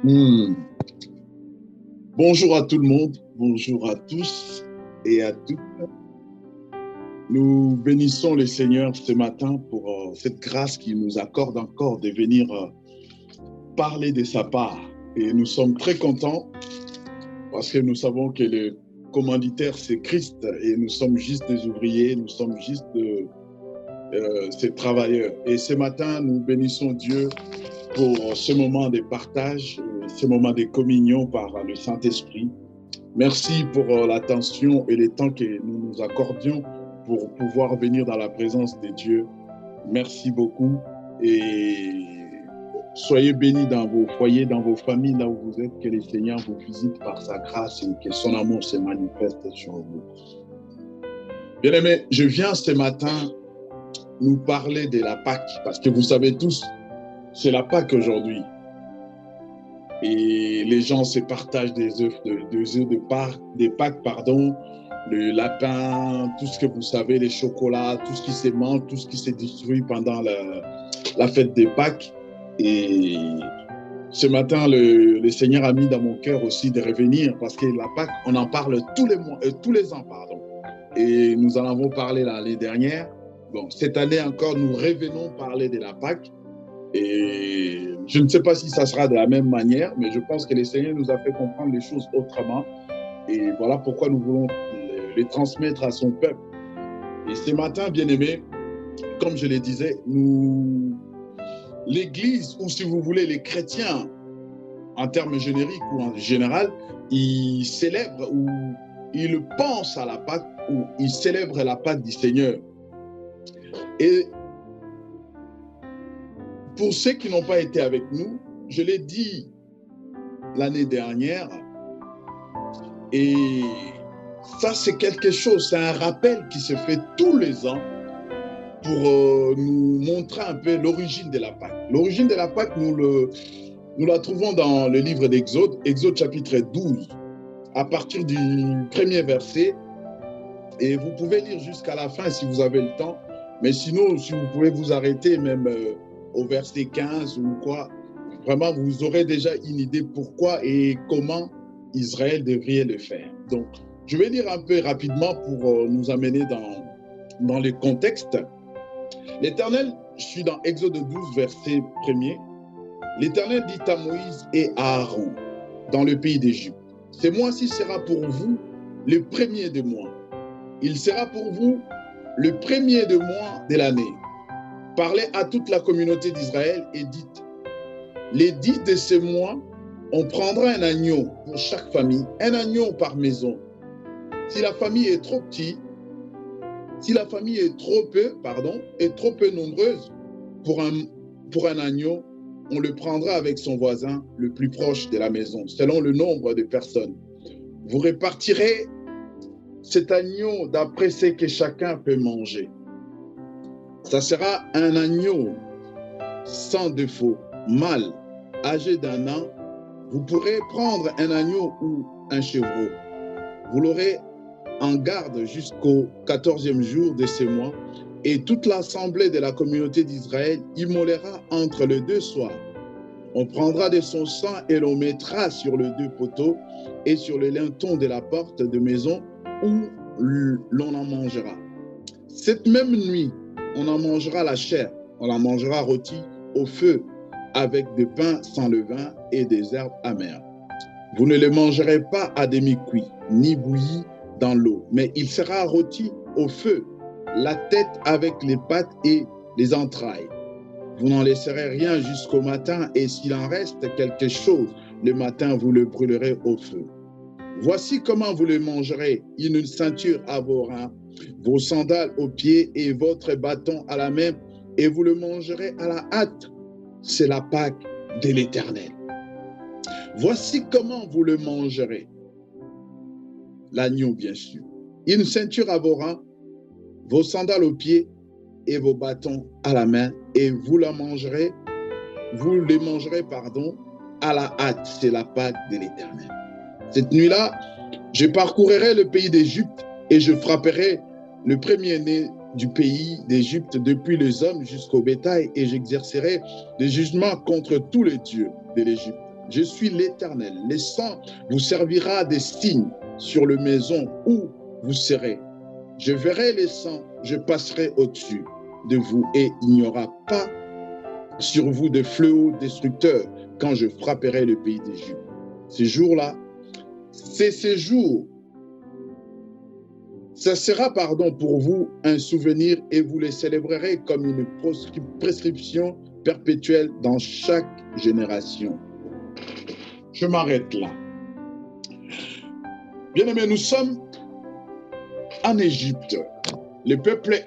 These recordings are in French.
Hmm. Bonjour à tout le monde, bonjour à tous et à toutes. Nous bénissons le Seigneur ce matin pour cette grâce qu'il nous accorde encore de venir parler de sa part. Et nous sommes très contents parce que nous savons que le commanditaire, c'est Christ et nous sommes juste des ouvriers, nous sommes juste ces travailleurs. Et ce matin, nous bénissons Dieu pour ce moment de partage, ce moment de communion par le Saint-Esprit. Merci pour l'attention et le temps que nous nous accordions pour pouvoir venir dans la présence de Dieu. Merci beaucoup et soyez bénis dans vos foyers, dans vos familles, là où vous êtes, que le Seigneur vous visite par sa grâce et que son amour se manifeste sur vous. Bien-aimés, je viens ce matin nous parler de la Pâque, parce que vous savez tous, c'est la Pâque aujourd'hui. Et les gens se partagent des œufs de Pâques, le lapin, tout ce que vous savez, les chocolats, tout ce qui se mange, tout ce qui se distribue pendant la fête des Pâques. Et ce matin, le Seigneur a mis dans mon cœur aussi de revenir, parce que la Pâque, on en parle tous les ans, pardon. Et nous en avons parlé l'année dernière. Bon, cette année encore, nous revenons parler de la Pâque. Et je ne sais pas si ça sera de la même manière, mais je pense que le Seigneur nous a fait comprendre les choses autrement. Et voilà pourquoi nous voulons les transmettre à son peuple. Et ce matin, bien-aimés, comme je le disais, l'Église, ou si vous voulez, les chrétiens, en termes génériques ou en général, ils célèbrent ou ils pensent à la Pâque ou ils célèbrent la Pâque du Seigneur. Et pour ceux qui n'ont pas été avec nous, je l'ai dit l'année dernière, et ça c'est quelque chose, c'est un rappel qui se fait tous les ans pour nous montrer un peu l'origine de la Pâque. L'origine de la Pâque, nous la trouvons dans le livre d'Exode, Exode chapitre 12, à partir du premier verset, et vous pouvez lire jusqu'à la fin si vous avez le temps, mais sinon, si vous pouvez vous arrêter même au verset 15 ou quoi, vraiment, vous aurez déjà une idée pourquoi et comment Israël devrait le faire. Donc, je vais lire un peu rapidement pour nous amener dans le contexte. L'Éternel, je suis dans Exode 12, verset 1er. L'Éternel dit à Moïse et à Aaron, dans le pays d'Égypte, ce mois-ci sera pour vous le premier de mois. Il sera pour vous le premier de mois de l'année. Parlez à toute la communauté d'Israël et dites, les 10 de ce mois, on prendra un agneau pour chaque famille, un agneau par maison. Si la famille est trop petite, si la famille est trop peu nombreuse pour un agneau, on le prendra avec son voisin le plus proche de la maison, selon le nombre de personnes. Vous répartirez cet agneau d'après ce que chacun peut manger. Ça sera un agneau sans défaut, mâle, âgé d'1 an. Vous pourrez prendre un agneau ou un chevreau. Vous l'aurez en garde jusqu'au 14e jour de ce mois, et toute l'assemblée de la communauté d'Israël immolera entre les 2 soirs. On prendra de son sang et l'on mettra sur les 2 poteaux et sur le linteau de la porte de maison où l'on en mangera. Cette même nuit, on en mangera la chair, on la mangera rôtie au feu avec du pain sans levain et des herbes amères. Vous ne le mangerez pas à demi-cuit, ni bouilli dans l'eau, mais il sera rôti au feu, la tête avec les pattes et les entrailles. Vous n'en laisserez rien jusqu'au matin, et s'il en reste quelque chose, le matin, vous le brûlerez au feu. Voici comment vous le mangerez, une ceinture à vos reins, vos sandales aux pieds et votre bâton à la main, et vous le mangerez à la hâte. C'est la Pâque de l'Éternel. Voici comment vous le mangerez. L'agneau, bien sûr. Une ceinture à vos reins, vos sandales aux pieds et vos bâtons à la main, et vous les mangerez, à la hâte. C'est la Pâque de l'Éternel. Cette nuit-là, je parcourrai le pays d'Égypte et je frapperai le premier-né du pays d'Égypte, depuis les hommes jusqu'au bétail, et j'exercerai des jugements contre tous les dieux de l'Égypte. Je suis l'Éternel. Le sang vous servira de signe sur la maison où vous serez. Je verrai le sang, je passerai au-dessus de vous et il n'y aura pas sur vous de fléaux destructeurs quand je frapperai le pays d'Égypte. Ces jours-là, c'est ces jours. Ça sera, pour vous un souvenir et vous les célébrerez comme une prescription perpétuelle dans chaque génération. Je m'arrête là. Bien-aimés, nous sommes en Égypte. Le peuple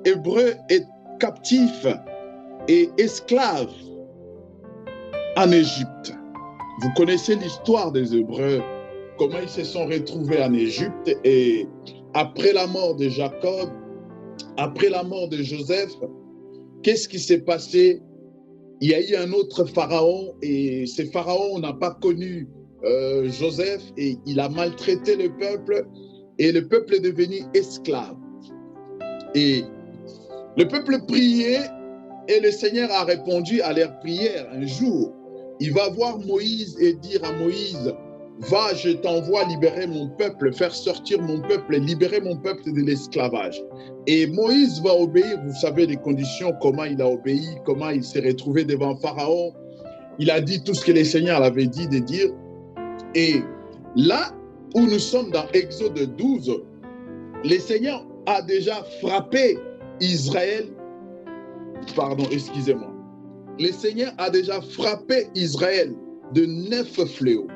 hébreu est captif et esclave en Égypte. Vous connaissez l'histoire des Hébreux, comment ils se sont retrouvés en Égypte et après la mort de Jacob, après la mort de Joseph, qu'est-ce qui s'est passé? Il y a eu un autre pharaon et ce pharaon n'a pas connu Joseph et il a maltraité le peuple et le peuple est devenu esclave. Et le peuple priait et le Seigneur a répondu à leur prière. Un jour, il va voir Moïse et dire à Moïse, va, je t'envoie libérer mon peuple, faire sortir mon peuple, libérer mon peuple de l'esclavage. Et Moïse va obéir, vous savez les conditions, comment il a obéi, comment il s'est retrouvé devant Pharaon. Il a dit tout ce que le Seigneur avait dit de dire. Et là où nous sommes dans Exode 12, le Seigneur a déjà frappé Israël, le Seigneur a déjà frappé Israël de 9 fléaux.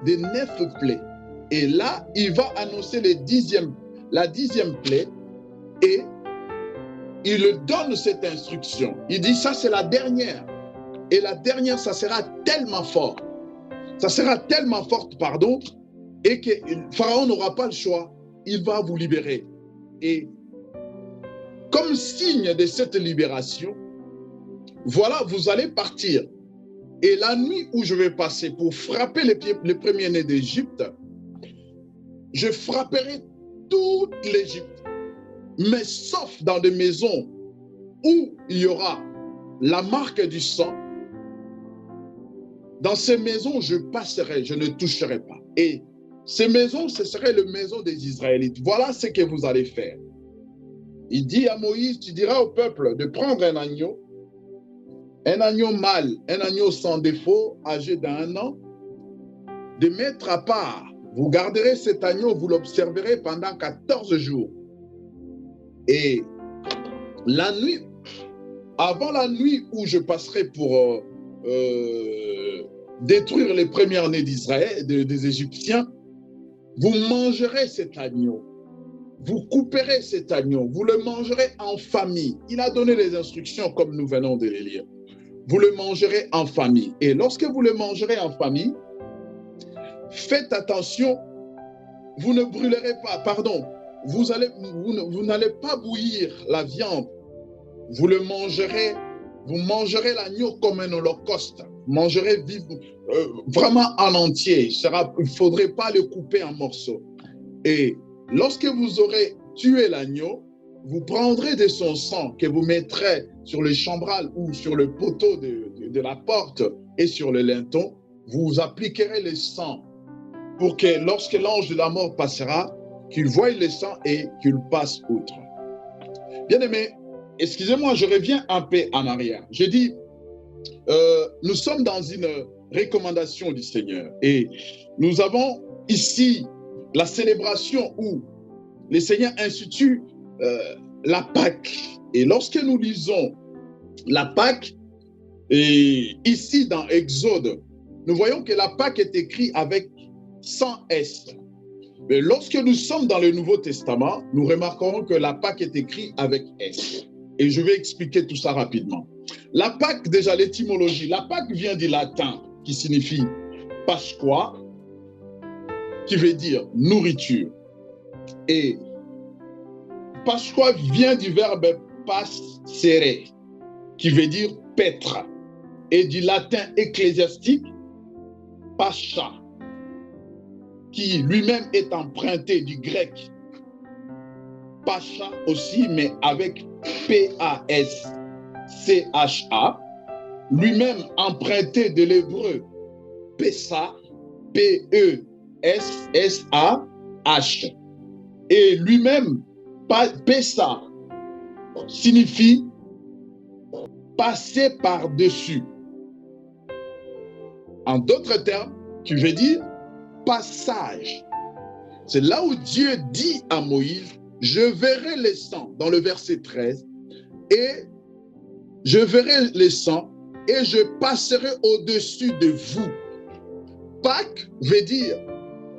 De 9 plaies. Et là, il va annoncer la 10e plaie et il donne cette instruction. Il dit, ça c'est la dernière. Et la dernière, ça sera tellement fort. Ça sera tellement forte, et que Pharaon n'aura pas le choix. Il va vous libérer. Et comme signe de cette libération, voilà, vous allez partir. Et la nuit où je vais passer pour frapper les premiers-nés d'Égypte, je frapperai toute l'Égypte, mais sauf dans des maisons où il y aura la marque du sang. Dans ces maisons, je passerai, je ne toucherai pas. Et ces maisons, ce serait les maisons des Israélites. Voilà ce que vous allez faire. Il dit à Moïse, tu diras au peuple de prendre un agneau mâle, un agneau sans défaut, âgé d'1 an, de mettre à part. Vous garderez cet agneau, vous l'observerez pendant 14 jours. Et la nuit, avant la nuit où je passerai pour détruire les premiers-nés d'Israël, des Égyptiens, vous mangerez cet agneau. Vous couperez cet agneau, vous le mangerez en famille. Il a donné les instructions comme nous venons de les lire. Vous le mangerez en famille. Et lorsque vous le mangerez en famille, faites attention, vous ne brûlerez pas, vous n'allez pas bouillir la viande. Vous mangerez l'agneau comme un holocauste. Vous mangerez vraiment en entier. Il ne faudrait pas le couper en morceaux. Et lorsque vous aurez tué l'agneau, vous prendrez de son sang que vous mettrez sur le chambral ou sur le poteau de la porte et sur le linteau. Vous appliquerez le sang pour que lorsque l'ange de la mort passera, qu'il voie le sang et qu'il passe outre. Bien-aimés, excusez-moi, je reviens un peu en arrière. Je dis, nous sommes dans une recommandation du Seigneur et nous avons ici la célébration où le Seigneur institue la Pâque. Et lorsque nous lisons la Pâque, et ici dans Exode, nous voyons que la Pâque est écrite avec 100 S. Mais lorsque nous sommes dans le Nouveau Testament, nous remarquerons que la Pâque est écrite avec S. Et je vais expliquer tout ça rapidement. La Pâque, déjà l'étymologie, la Pâque vient du latin qui signifie Pasqua, qui veut dire nourriture. Et Pasqua vient du verbe passere, qui veut dire paître, et du latin ecclésiastique, pascha, qui lui-même est emprunté du grec pascha aussi, mais avec P-A-S-C-H-A, lui-même emprunté de l'hébreu Pessah, P-E-S-S-A-H. Et lui-même, Pessah, signifie passer par-dessus. En d'autres termes, tu veux dire passage. C'est là où Dieu dit à Moïse, je verrai les sangs, dans le verset 13, et je verrai les sangs et je passerai au-dessus de vous. Pâques veut dire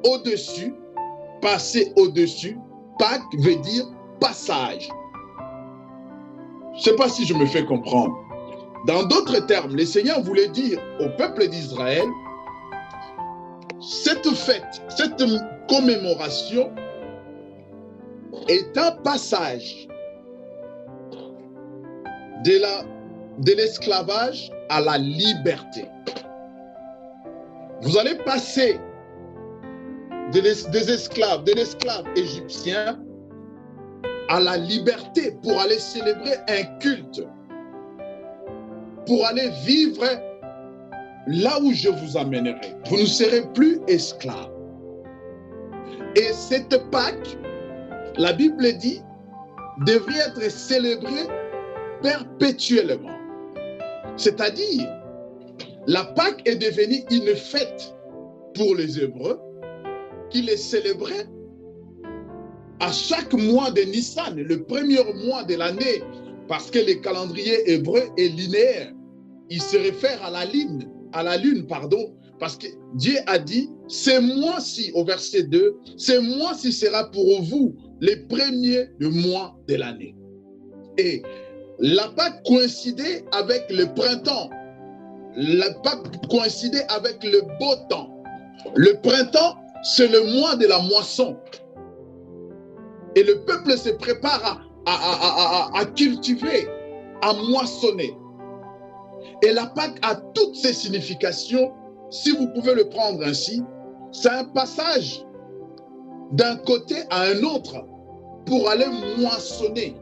au-dessus, passer au-dessus. Pâques veut dire passage. Je ne sais pas si je me fais comprendre. Dans d'autres termes, le Seigneur voulait dire au peuple d'Israël, cette fête, cette commémoration est un passage de l'esclavage à la liberté. Vous allez passer de l'esclave égyptien à la liberté pour aller célébrer un culte, pour aller vivre là où je vous amènerai. Vous ne serez plus esclaves. Et cette Pâque, la Bible dit, devrait être célébrée perpétuellement. C'est-à-dire, la Pâque est devenue une fête pour les Hébreux qui les célébraient à chaque mois de Nissan, le premier mois de l'année, parce que le calendrier hébreu est linéaire. Il se réfère à la lune, parce que Dieu a dit, ce mois-ci, au verset 2, ce mois-ci sera pour vous les premiers du mois de l'année. Et la Pâque coïncidait avec le printemps. La Pâque coïncidait avec le beau temps. Le printemps, c'est le mois de la moisson. Et le peuple se prépare à cultiver, à moissonner. Et la Pâque a toutes ses significations, si vous pouvez le prendre ainsi. C'est un passage d'un côté à un autre pour aller moissonner.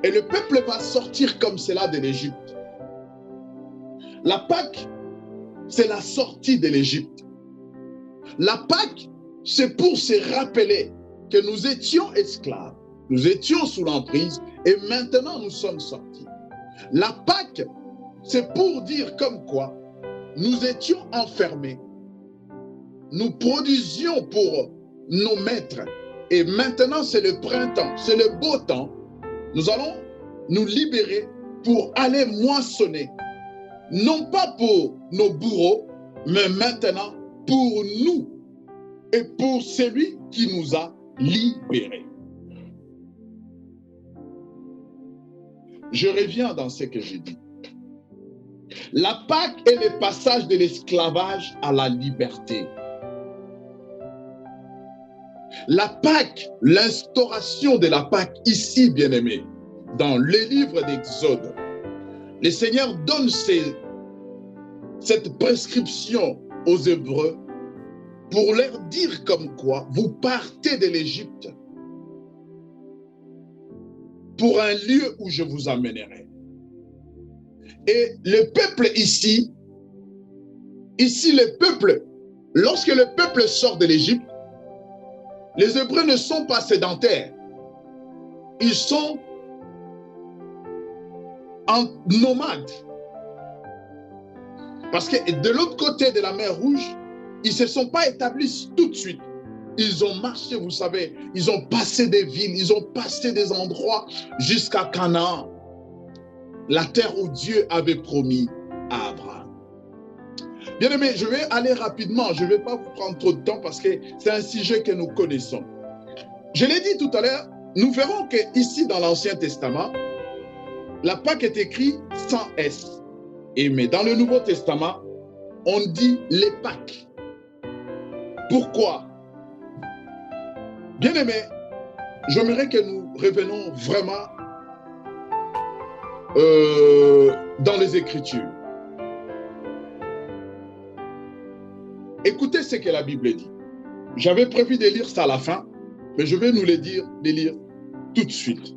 Et le peuple va sortir comme cela de l'Égypte. La Pâque, c'est la sortie de l'Égypte. La Pâque, c'est pour se rappeler que nous étions esclaves, nous étions sous l'emprise et maintenant nous sommes sortis. La Pâque, c'est pour dire comme quoi nous étions enfermés. Nous produisions pour nos maîtres et maintenant c'est le printemps, c'est le beau temps. Nous allons nous libérer pour aller moissonner. Non pas pour nos bourreaux, mais maintenant pour nous et pour celui qui nous a libérés. Je reviens dans ce que j'ai dit. La Pâque est le passage de l'esclavage à la liberté. La Pâque, l'instauration de la Pâque ici, bien-aimés, dans le livre d'Exode, le Seigneur donne cette prescription aux Hébreux pour leur dire comme quoi vous partez de l'Égypte pour un lieu où je vous amènerai. Et le peuple ici, le peuple, lorsque le peuple sort de l'Égypte, les Hébreux ne sont pas sédentaires. Ils sont en nomades. Parce que de l'autre côté de la mer Rouge, ils ne se sont pas établis tout de suite. Ils ont marché, vous savez, ils ont passé des villes, ils ont passé des endroits jusqu'à Canaan, la terre où Dieu avait promis à Abraham. Bien aimé, je vais aller rapidement, je ne vais pas vous prendre trop de temps parce que c'est un sujet que nous connaissons. Je l'ai dit tout à l'heure, nous verrons qu'ici dans l'Ancien Testament, la Pâque est écrite sans S. Mais dans le Nouveau Testament, on dit les Pâques. Pourquoi? Bien aimé, j'aimerais que nous revenons vraiment dans les Écritures. Écoutez ce que la Bible dit. J'avais prévu de lire ça à la fin, mais je vais nous le dire, de lire tout de suite.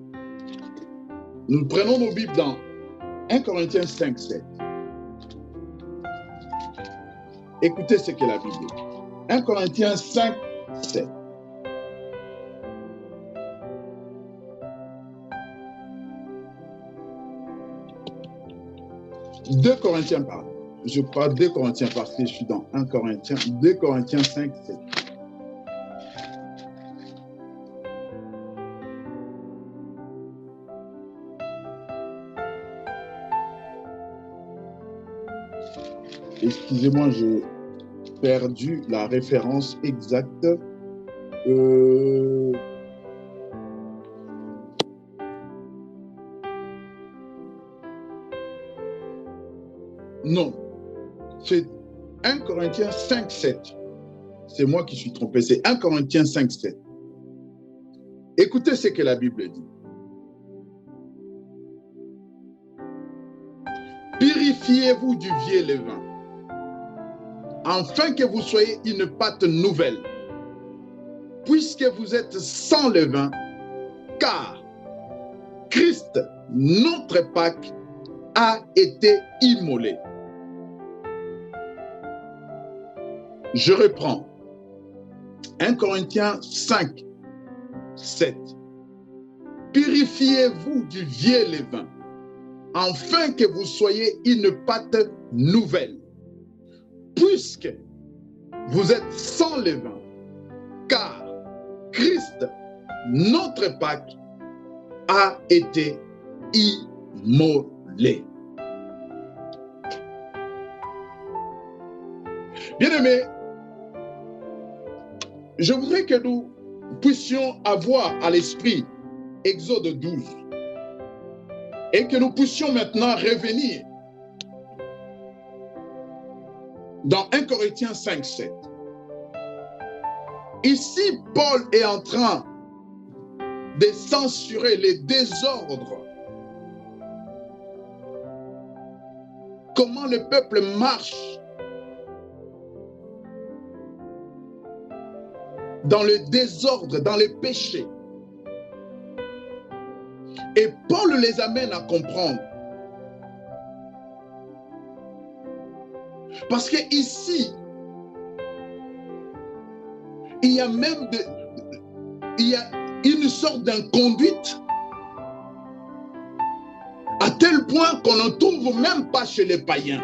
Nous prenons nos Bibles dans 1 Corinthiens 5, 7. Écoutez ce que la Bible dit. 1 Corinthiens 5, 7. Deux Corinthiens, pardon. Je crois 2 Corinthiens parce que je suis dans 1 Corinthiens. 2 Corinthiens 5, 7. Excusez-moi, j'ai perdu la référence exacte. Non, c'est 1 Corinthiens 5, 7. C'est moi qui suis trompé, c'est 1 Corinthiens 5, 7. Écoutez ce que la Bible dit. Purifiez-vous du vieux levain, afin que vous soyez une pâte nouvelle, puisque vous êtes sans levain, car Christ, notre Pâque, a été immolé. Je reprends. 1 Corinthiens 5, 7. Purifiez-vous du vieux levain, afin que vous soyez une pâte nouvelle, puisque vous êtes sans levain, car Christ, notre Pâque, a été immolé. Bien-aimés, je voudrais que nous puissions avoir à l'esprit Exode 12 et que nous puissions maintenant revenir dans 1 Corinthiens 5, 7. Ici, Paul est en train de censurer les désordres. Comment le peuple marche dans le désordre, dans le péché. Et Paul les amène à comprendre. Parce que ici, il y a même une sorte d'inconduite à tel point qu'on ne trouve même pas chez les païens.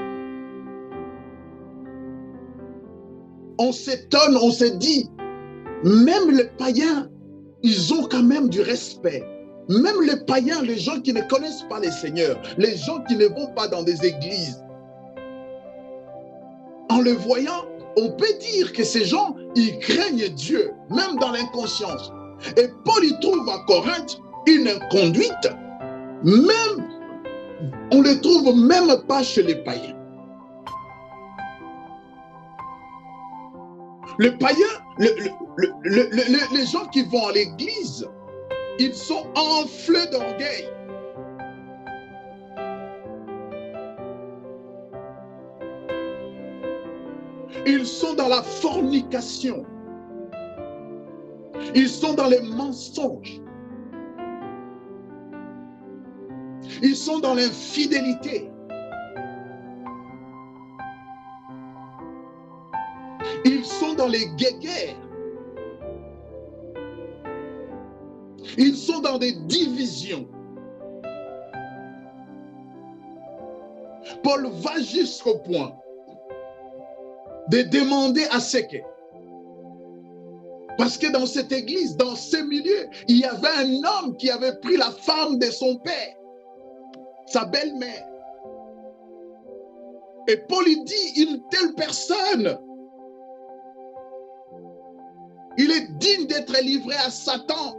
On s'étonne, on se dit, même les païens, ils ont quand même du respect. Même les païens, les gens qui ne connaissent pas les seigneurs, les gens qui ne vont pas dans des églises, en le voyant, on peut dire que ces gens, ils craignent Dieu, même dans l'inconscience. Et Paul, il trouve à Corinthe une inconduite, même, on ne le trouve même pas chez les païens. Les païens, les gens qui vont à l'église, ils sont enflés d'orgueil. Ils sont dans la fornication. Ils sont dans les mensonges. Ils sont dans l'infidélité. Ils sont dans les guéguerres. Ils sont dans des divisions. Paul va jusqu'au point de demander à ce que, parce que dans cette église, dans ce milieu, il y avait un homme qui avait pris la femme de son père, sa belle-mère. Et Paul il dit, une telle personne, il est digne d'être livré à Satan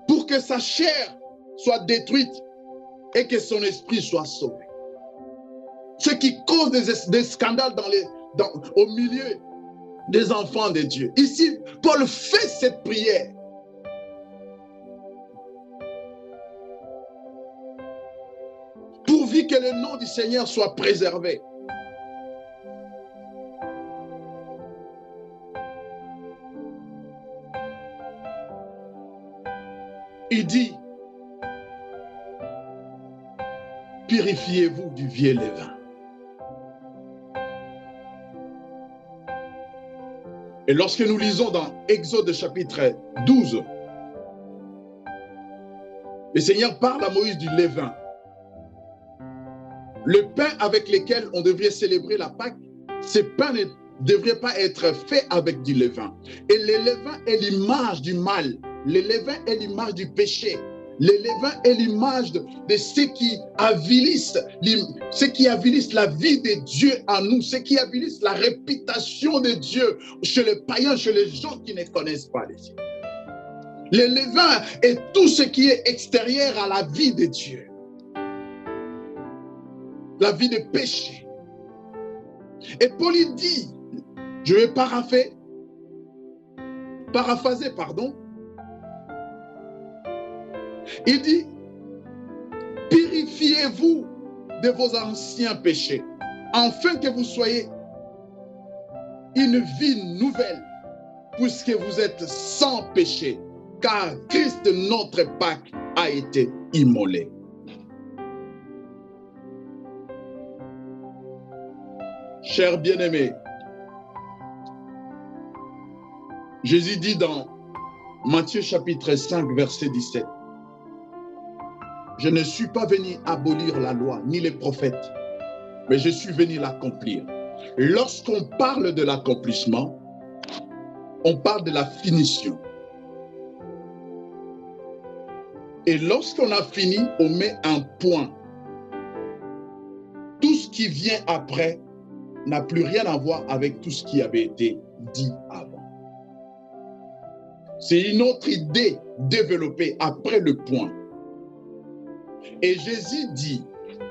pour que sa chair soit détruite et que son esprit soit sauvé. Ce qui cause des scandales au milieu des enfants de Dieu. Ici, Paul fait cette prière. Pourvu que le nom du Seigneur soit préservé. Il dit, purifiez-vous du vieux levain. Et lorsque nous lisons dans Exode chapitre 12, le Seigneur parle à Moïse du levain. Le pain avec lequel on devrait célébrer la Pâque, ce pain ne devrait pas être fait avec du levain. Et le levain est l'image du mal. Le levain est l'image du péché. Le levain est l'image de ce qui avilissent la vie de Dieu en nous, ce qui avilissent la réputation de Dieu chez les païens, chez les gens qui ne connaissent pas les Dieu. Le levain est tout ce qui est extérieur à la vie de Dieu. La vie de péché. Et Paul il dit, je vais paraphraser, il dit, purifiez-vous de vos anciens péchés, afin que vous soyez une vie nouvelle, puisque vous êtes sans péché, car Christ, notre Pâque, a été immolé. Chers bien-aimés, Jésus dit dans Matthieu chapitre 5, verset 17, « Je ne suis pas venu abolir la loi, ni les prophètes, mais je suis venu l'accomplir. » Lorsqu'on parle de l'accomplissement, on parle de la finition. Et lorsqu'on a fini, on met un point. Tout ce qui vient après n'a plus rien à voir avec tout ce qui avait été dit avant. C'est une autre idée développée après le point. Et Jésus dit,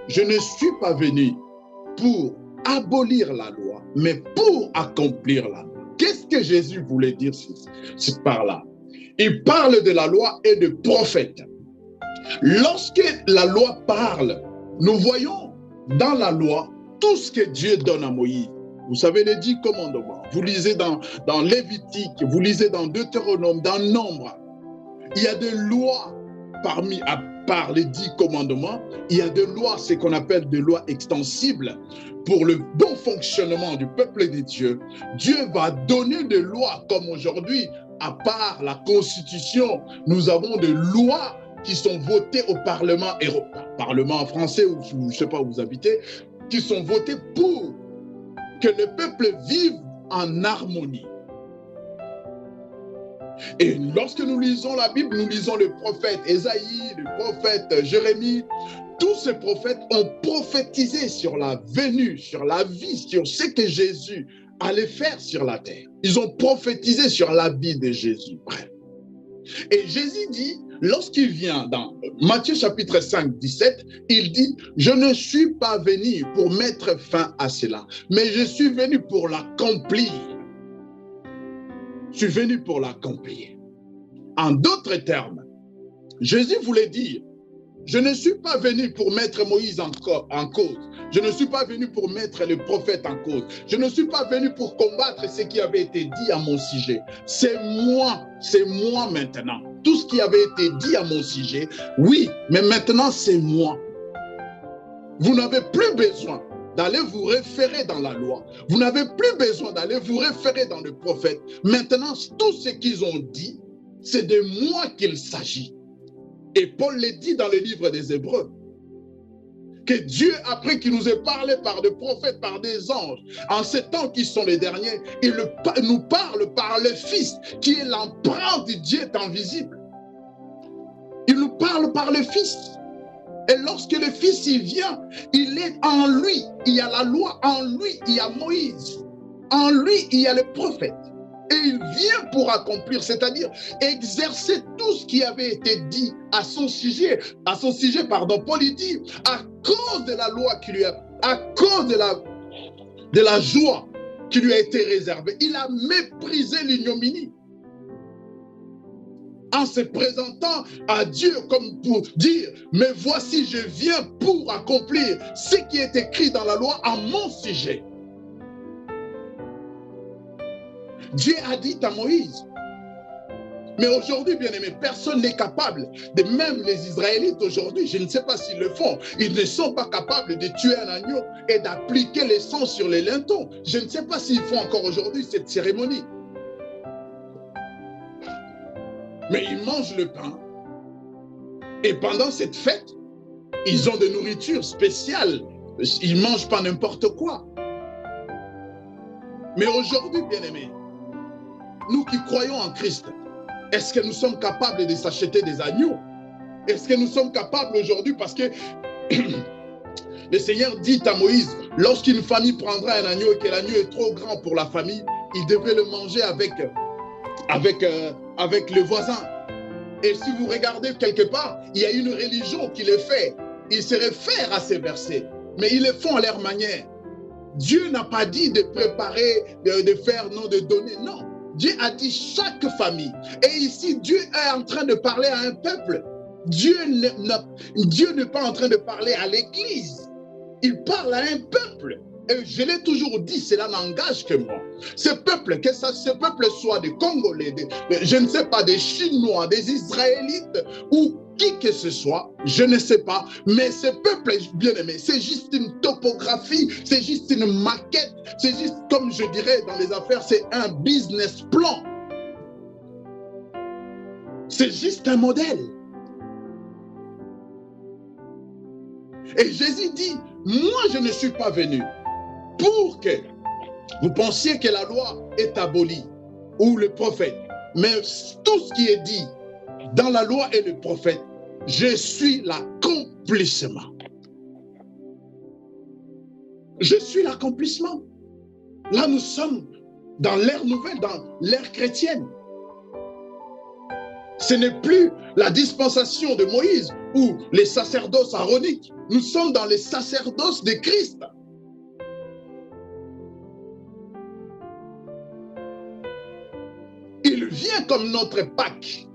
je ne suis pas venu pour abolir la loi, mais pour accomplir la loi. Qu'est-ce que Jésus voulait dire par là? Il parle de la loi et de prophètes. Lorsque la loi parle, nous voyons dans la loi tout ce que Dieu donne à Moïse. Vous savez les 10 commandements. Vous lisez dans Lévitique, vous lisez dans Deutéronome, dans Nombre. Il y a des lois à part les 10 commandements. Il y a des lois, ce qu'on appelle des lois extensibles pour le bon fonctionnement du peuple de Dieu. Dieu va donner des lois comme aujourd'hui, à part la Constitution, nous avons des lois qui sont votées au Parlement européen, Parlement français, ou je ne sais pas où vous habitez, qui sont votées pour que le peuple vive en harmonie. Et lorsque nous lisons la Bible, nous lisons le prophète Ésaïe, le prophète Jérémie, tous ces prophètes ont prophétisé sur la venue, sur la vie, sur ce que Jésus allait faire sur la terre. Ils ont prophétisé sur la vie de Jésus. Bref. Et Jésus dit, lorsqu'il vient dans Matthieu chapitre 5, 17, il dit, je ne suis pas venu pour mettre fin à cela, mais je suis venu pour l'accomplir. Je suis venu pour l'accomplir. En d'autres termes, Jésus voulait dire, je ne suis pas venu pour mettre Moïse en cause. Je ne suis pas venu pour mettre les prophètes en cause. Je ne suis pas venu pour combattre ce qui avait été dit à mon sujet. C'est moi maintenant. Tout ce qui avait été dit à mon sujet, oui, mais maintenant c'est moi. Vous n'avez plus besoin d'aller vous référer dans la loi. Vous n'avez plus besoin d'aller vous référer dans le prophète. Maintenant, tout ce qu'ils ont dit, c'est de moi qu'il s'agit. Et Paul le dit dans le livre des Hébreux, que Dieu, après qu'il nous ait parlé par des prophètes, par des anges, en ces temps qui sont les derniers, il nous parle par le Fils, qui est l'empreinte de Dieu invisible. Il nous parle par le Fils. Et lorsque le Fils y vient, il est en lui. Il y a la loi, en lui, il y a Moïse. En lui, il y a le prophète. Et il vient pour accomplir, c'est-à-dire exercer tout ce qui avait été dit à son sujet. Paul dit, à cause de la loi qui lui a, à cause de la joie qui lui a été réservée, il a méprisé l'ignominie. En se présentant à Dieu comme pour dire, mais voici, je viens pour accomplir ce qui est écrit dans la loi à mon sujet. Dieu a dit à Moïse, Mais aujourd'hui, bien aimé, personne n'est capable, de même les Israélites aujourd'hui, je ne sais pas s'ils le font, ils ne sont pas capables de tuer un agneau et d'appliquer le sang sur les lintons. Je ne sais pas s'ils font encore aujourd'hui cette cérémonie. Mais ils mangent le pain. Et pendant cette fête, ils ont des nourritures spéciales. Ils ne mangent pas n'importe quoi. Mais aujourd'hui, bien aimé, nous qui croyons en Christ, est-ce que nous sommes capables de s'acheter des agneaux? Est-ce que nous sommes capables aujourd'hui? Parce que le Seigneur dit à Moïse, lorsqu'une famille prendra un agneau et que l'agneau est trop grand pour la famille, il devait le manger avec le voisin. Et si vous regardez quelque part, il y a une religion qui le fait. Ils se réfèrent à ces versets, mais ils le font à leur manière. Dieu n'a pas dit de préparer, de faire, non, de donner, non. Dieu a dit chaque famille. Et ici, Dieu est en train de parler à un peuple. Dieu n'est pas en train de parler à l'Église. Il parle à un peuple. Et je l'ai toujours dit, cela n'engage que moi. Ce peuple, que ce peuple soit des Congolais, je ne sais pas, des Chinois, des Israélites ou qui que ce soit, je ne sais pas, mais ce peuple, bien aimé, c'est juste une topographie, c'est juste une maquette, c'est juste, comme je dirais dans les affaires, c'est un business plan. C'est juste un modèle. Et Jésus dit, moi je ne suis pas venu pour que vous pensiez que la loi est abolie, ou le prophète, mais tout ce qui est dit dans la loi et le prophète, je suis l'accomplissement. Je suis l'accomplissement. Là, nous sommes dans l'ère nouvelle, dans l'ère chrétienne. Ce n'est plus la dispensation de Moïse ou les sacerdoces aaroniques. Nous sommes dans les sacerdoces de Christ. Il vient comme notre Pâques.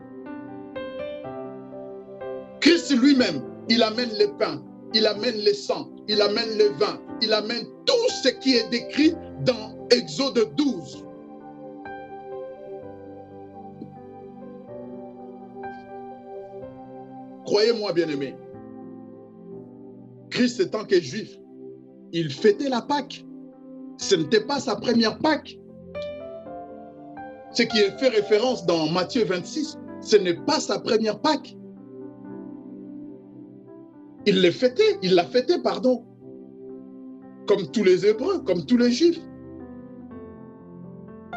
Christ lui-même, il amène le pain, il amène le sang, il amène le vin, il amène tout ce qui est décrit dans Exode 12. Croyez-moi, bien-aimés, Christ étant que juif, il fêtait la Pâque. Ce n'était pas sa première Pâque. Ce qui est fait référence dans Matthieu 26, ce n'est pas sa première Pâque. Il l'a fêté, pardon, comme tous les Hébreux, comme tous les Juifs.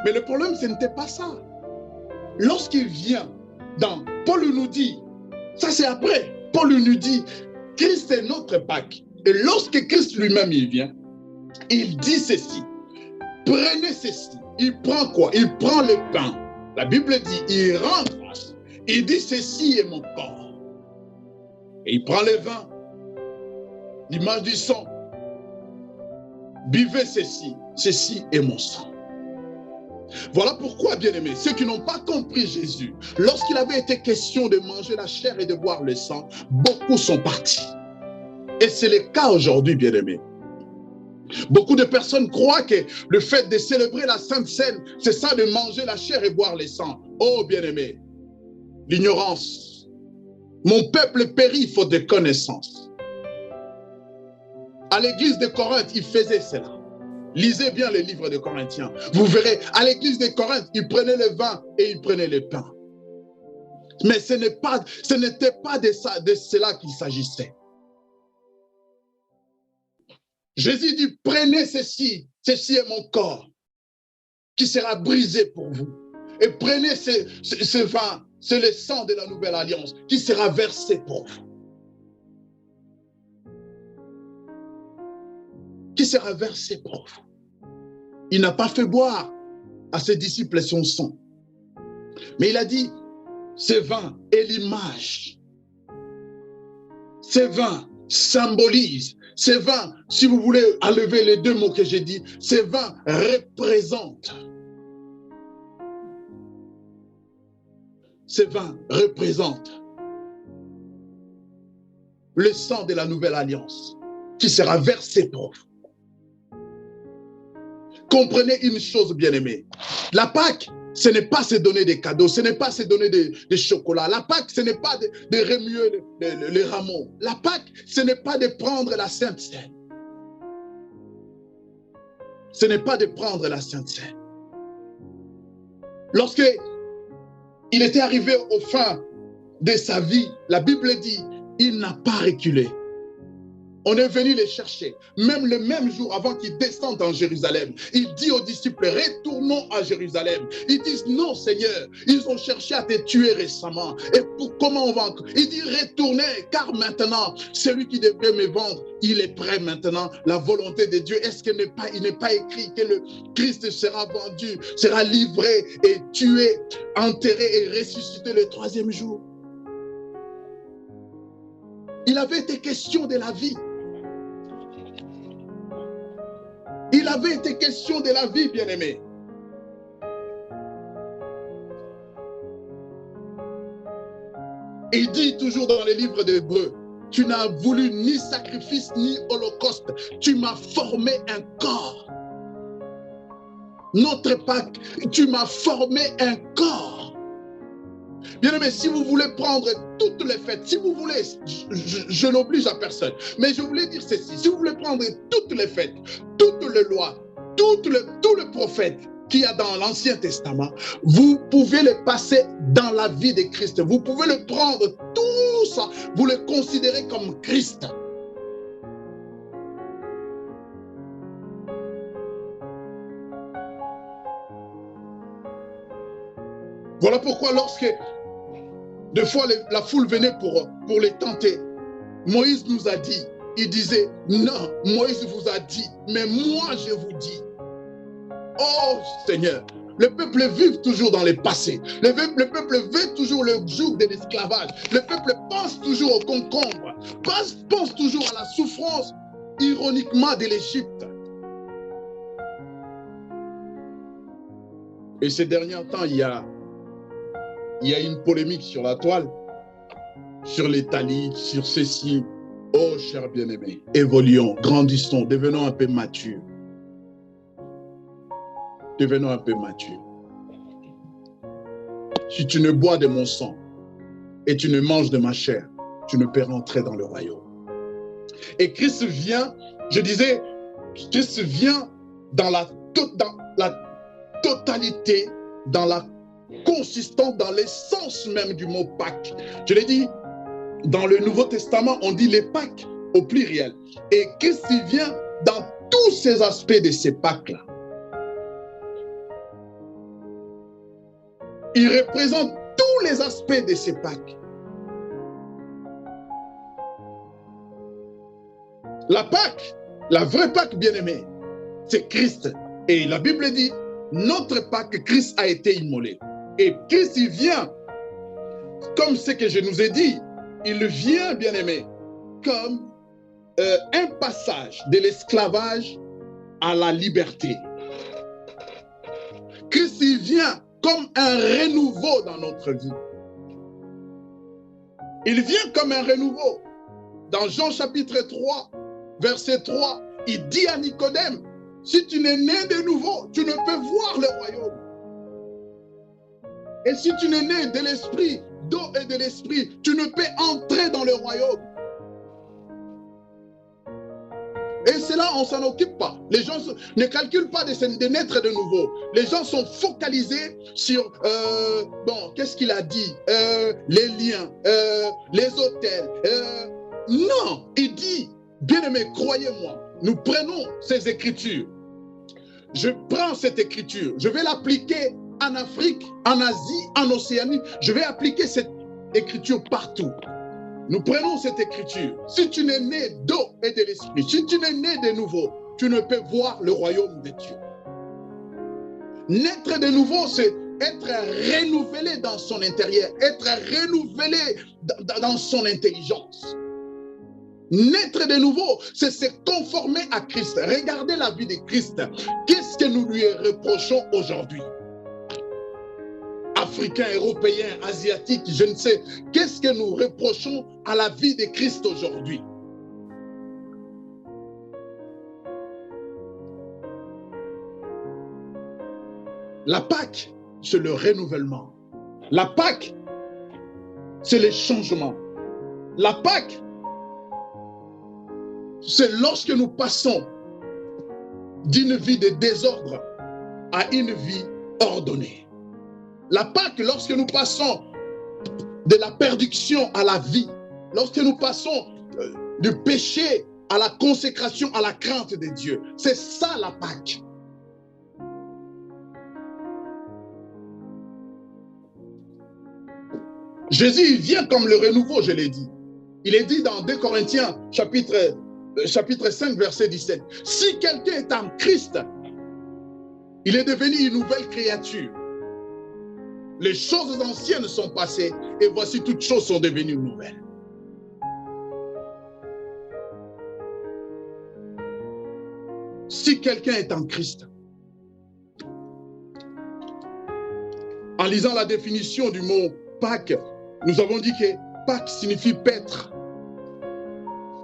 Mais le problème, ce n'était pas ça. Lorsqu'il vient dans, Paul nous dit, ça c'est après, Paul nous dit, Christ est notre Pâque. Et lorsque Christ lui-même il vient, il dit ceci, prenez ceci. Il prend quoi? Il prend le pain. La Bible dit, il rend grâce. Il dit, ceci est mon corps. Et il prend le vin, l'image du sang. Buvez ceci, ceci est mon sang. Voilà pourquoi, bien-aimés, ceux qui n'ont pas compris Jésus, lorsqu'il avait été question de manger la chair et de boire le sang, beaucoup sont partis. Et c'est le cas aujourd'hui, bien-aimés. Beaucoup de personnes croient que le fait de célébrer la Sainte Seine, c'est ça de manger la chair et boire le sang. Oh, bien-aimés, l'ignorance. Mon peuple périt faute de connaissance. À l'église de Corinthe, il faisait cela. Lisez bien les livres de Corinthiens. Vous verrez, à l'église de Corinthe, ils prenaient le vin et ils prenaient le pain. Mais ce n'était pas de cela qu'il s'agissait. Jésus dit, prenez ceci, ceci est mon corps, qui sera brisé pour vous. Et prenez ce vin, c'est le sang de la nouvelle alliance, qui sera versé pour vous. Qui sera versé pour vous. Il n'a pas fait boire à ses disciples son sang. Mais il a dit, ce vin est l'image. Ce vin symbolise. Ce vin, si vous voulez enlever les deux mots que j'ai dit, ce vin représente. Ce vin représente le sang de la nouvelle alliance qui sera versé pour vous. Comprenez une chose, bien-aimée. La Pâque, Ce n'est pas se donner des cadeaux, ce n'est pas se donner des chocolats. La Pâque, ce n'est pas de remuer les rameaux. La Pâque, ce n'est pas de prendre la Sainte Seine. Ce n'est pas de prendre la Sainte Seine. Lorsque il était arrivé au fin de sa vie, la Bible dit, il n'a pas reculé. On est venu les chercher. Même le même jour, avant qu'ils descendent en Jérusalem, il dit aux disciples, retournons à Jérusalem. Ils disent, non Seigneur, ils ont cherché à te tuer récemment. Et comment on va encore? Il dit, retournez, car maintenant, celui qui devait me vendre, il est prêt maintenant. La volonté de Dieu, est-ce qu'il n'est pas écrit que le Christ sera vendu, sera livré et tué, enterré et ressuscité le troisième jour? Il avait été question de la vie. Il avait été question de la vie, bien-aimé. Il dit toujours dans les livres d'Hébreux, tu n'as voulu ni sacrifice ni holocauste, tu m'as formé un corps. Notre Pâque, tu m'as formé un corps. Bien-aimé, si vous voulez prendre toutes les fêtes, si vous voulez, je n'oblige à personne, mais je voulais dire ceci, si vous voulez prendre toutes les fêtes, toutes les lois, tout le prophète qu'il y a dans l'Ancien Testament, vous pouvez le passer dans la vie de Christ. Vous pouvez le prendre, tout ça, vous le considérez comme Christ. Voilà pourquoi lorsque des fois la foule venait pour les tenter, Moïse nous a dit, il disait, non, Moïse vous a dit, mais moi je vous dis. Oh Seigneur, le peuple vit toujours dans le passé. Le peuple veut toujours le joug de l'esclavage. Le peuple pense toujours au concombre, pense toujours à la souffrance, ironiquement, de l'Égypte. Et ces derniers temps, il y a une polémique sur la toile, sur les talits, sur ceci. Oh, cher bien-aimé, évoluons, grandissons, devenons un peu matures. Devenons un peu matures. Si tu ne bois de mon sang et tu ne manges de ma chair, tu ne peux rentrer dans le royaume. Et Christ vient, je disais, Christ vient dans la totalité, dans la consistance, dans l'essence même du mot Pâques. Je l'ai dit, dans le Nouveau Testament, on dit les Pâques au pluriel. Et Christ vient dans tous ces aspects de ces Pâques-là. Il représente tous les aspects de ces Pâques. La Pâque, la vraie Pâque bien-aimée, c'est Christ. Et la Bible dit, notre Pâque, Christ a été immolé. Et Christ, il vient, comme ce que je nous ai dit, il vient, bien-aimé, comme un passage de l'esclavage à la liberté. Christ, il vient comme un renouveau dans notre vie. Il vient comme un renouveau. Dans Jean chapitre 3, verset 3, il dit à Nicodème, si tu n'es né de nouveau, tu ne peux voir le royaume. Et si tu n'es né de l'esprit, d'eau et de l'esprit, tu ne peux entrer dans le royaume. Et cela, on ne s'en occupe pas. Les gens ne calculent pas de naître de nouveau. Les gens sont focalisés sur, bon, qu'est-ce qu'il a dit, les liens, les hôtels. Non, il dit, bien-aimé, croyez-moi, nous prenons ces écritures. Je prends cette écriture, je vais l'appliquer en Afrique, en Asie, en Océanie. Je vais appliquer cette écriture partout. Nous prenons cette écriture. Si tu n'es né d'eau et de l'esprit, si tu n'es né de nouveau, tu ne peux voir le royaume de Dieu. Naître de nouveau, c'est être renouvelé dans son intérieur, être renouvelé dans son intelligence. Naître de nouveau, c'est se conformer à Christ. Regardez la vie de Christ. Qu'est-ce que nous lui reprochons aujourd'hui? Africains, Européens, Asiatiques, je ne sais. Qu'est-ce que nous reprochons à la vie de Christ aujourd'hui? La Pâque, c'est le renouvellement. La Pâque, c'est les changements. La Pâque, c'est lorsque nous passons d'une vie de désordre à une vie ordonnée. La Pâque, lorsque nous passons de la perdition à la vie, lorsque nous passons du péché à la consécration, à la crainte de Dieu. C'est ça la Pâque. Jésus, il vient comme le renouveau, je l'ai dit. Il est dit dans 2 Corinthiens, chapitre 5, verset 17. Si quelqu'un est en Christ, il est devenu une nouvelle créature. Les choses anciennes sont passées et voici toutes choses sont devenues nouvelles. Si quelqu'un est en Christ, en lisant la définition du mot Pâques, nous avons dit que Pâques signifie paître.